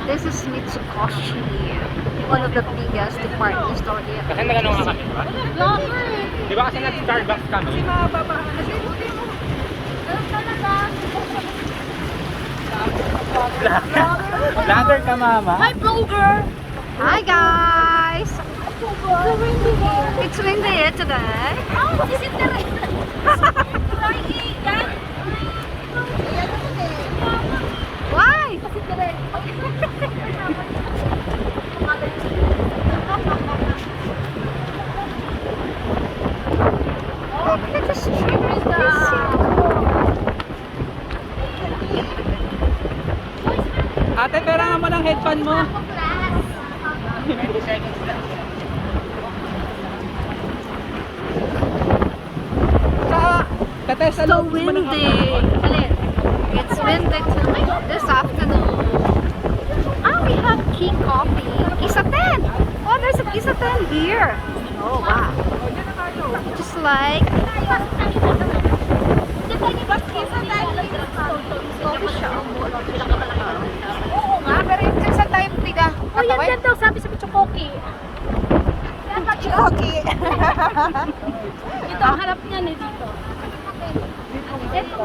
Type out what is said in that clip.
This is Mitsukoshi, one of the biggest department store here. Kasi nagano nga kami, ba? Di ba kasi nag-Starbucks kami? Vlogger ka, mama? Hi, vlogger! Hi guys! It's windy here today. Oh, is it the rain? Why? Oh, look at the street. Ate, pera nga mo ng headphone mo. Kate, sa So loob mo ng windy. It's windy tonight, this afternoon. Ah, we have tea coffee. Kisaten. Oh, there's a Kisaten here. Oh, wow. Just like coffee shop. Oo nga, pero yung sa tayo tiga. Oh, yan yan daw, sabi sa Pichokoki. Yan, Pichokoki. Ito, ang harap niyan eh dito. Ito.